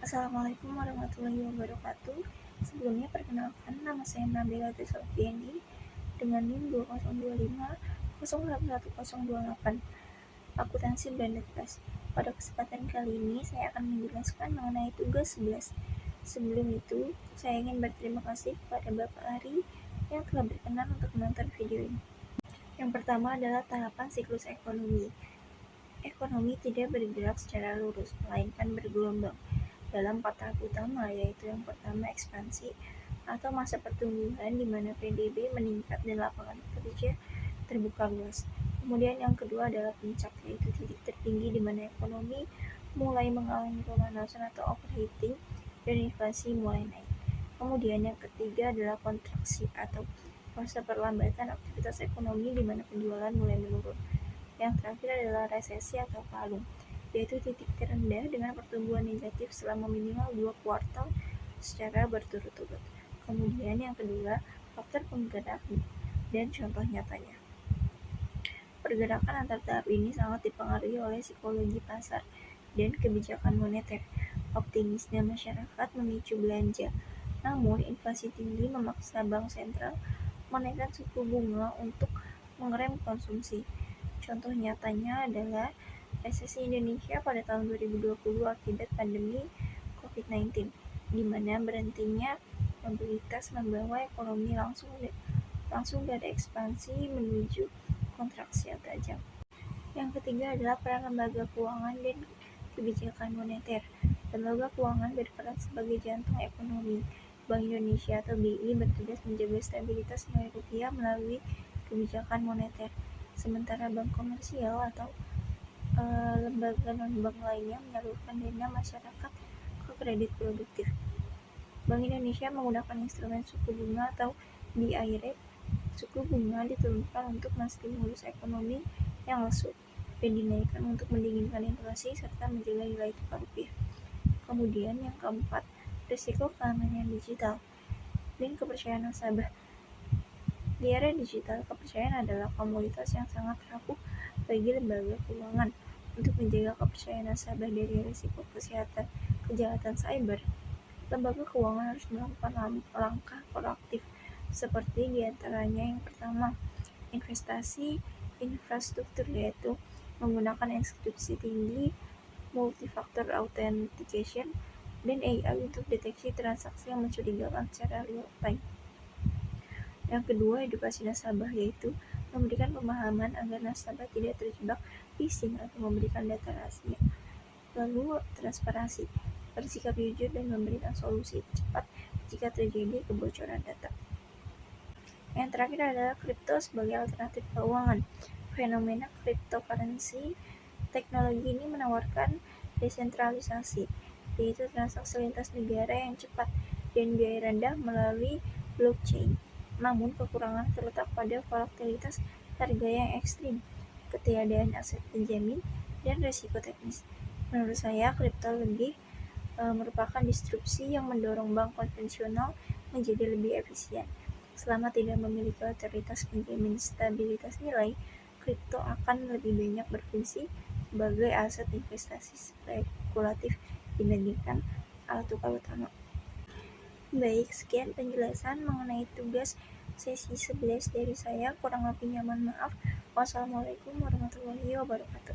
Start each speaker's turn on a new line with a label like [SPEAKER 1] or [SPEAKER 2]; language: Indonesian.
[SPEAKER 1] Assalamualaikum warahmatullahi wabarakatuh. Sebelumnya perkenalkan, nama saya Nabila Sofiani dengan NIM 2025011028 akuntansi blended class. Pada kesempatan kali ini saya akan menjelaskan mengenai tugas 11. Sebelum itu, saya ingin berterima kasih kepada Bapak Ari yang telah berkenan untuk menonton video ini. Yang pertama adalah tahapan siklus ekonomi. Ekonomi tidak bergerak secara lurus, melainkan bergelombang dalam 4 tahap utama, yaitu yang pertama ekspansi atau masa pertumbuhan di mana PDB meningkat dan lapangan kerja terbuka luas. Kemudian yang kedua adalah puncak, yaitu titik tertinggi di mana ekonomi mulai mengalami pemanasan atau overheating dan inflasi mulai naik. Kemudian yang ketiga adalah kontraksi atau fase perlambatan aktivitas ekonomi di mana penjualan mulai menurun. Yang terakhir adalah resesi atau palung, yaitu titik terendah dengan pertumbuhan negatif selama minimal 2 kuartal secara berturut-turut. Kemudian yang kedua, faktor penggerak dan contoh nyatanya. Pergerakan antar tahap ini sangat dipengaruhi oleh psikologi pasar dan kebijakan moneter. Optimisme masyarakat memicu belanja, namun inflasi tinggi memaksa bank sentral menaikkan suku bunga untuk mengerem konsumsi. Contoh nyatanya adalah resesi Indonesia pada tahun 2020 akibat pandemi COVID-19, di mana berhentinya mobilitas membawa ekonomi langsung dari ekspansi menuju kontraksi yang tajam. Yang ketiga adalah peran lembaga keuangan dan kebijakan moneter. Lembaga keuangan berperan sebagai jantung ekonomi. Bank Indonesia atau BI bertugas menjaga stabilitas nilai rupiah melalui kebijakan moneter, sementara bank komersial atau lembaga non-bank lainnya menyalurkan dana masyarakat ke kredit produktif. Bank Indonesia menggunakan instrumen suku bunga atau BI rate. Suku bunga diturunkan untuk menstimulus ekonomi yang lesu dan dinaikkan untuk mendinginkan inflasi serta menjaga nilai tukar rupiah. Kemudian yang keempat, risiko keamanan digital dan kepercayaan nasabah. Di era digital, kepercayaan adalah komoditas yang sangat rapuh bagi lembaga keuangan. Untuk menjaga kepercayaan nasabah dari risiko kejahatan cyber, lembaga keuangan harus melakukan langkah proaktif, seperti diantaranya yang pertama, investasi infrastruktur, yaitu menggunakan enkripsi tinggi, multifaktor authentication, dan AI untuk deteksi transaksi yang mencurigakan secara real time. Yang kedua, edukasi nasabah, yaitu memberikan pemahaman agar nasabah tidak terjebak phishing atau memberikan data rahasia. Lalu, transparansi, bersikap jujur dan memberikan solusi cepat jika terjadi kebocoran data. Yang terakhir adalah kripto sebagai alternatif keuangan. Fenomena cryptocurrency, teknologi ini menawarkan desentralisasi, yaitu transaksi lintas negara yang cepat dan biaya rendah melalui blockchain. Namun kekurangan terletak pada volatilitas harga yang ekstrim, ketiadaan aset penjamin, dan risiko teknis. Menurut saya, kripto lebih merupakan disrupsi yang mendorong bank konvensional menjadi lebih efisien. Selama tidak memiliki otoritas penjamin stabilitas nilai, kripto akan lebih banyak berfungsi sebagai aset investasi spekulatif dibandingkan alat tukar utama. Baik, sekian penjelasan mengenai tugas sesi 11 dari saya. Kurang lebihnya mohon maaf. Wassalamualaikum warahmatullahi wabarakatuh.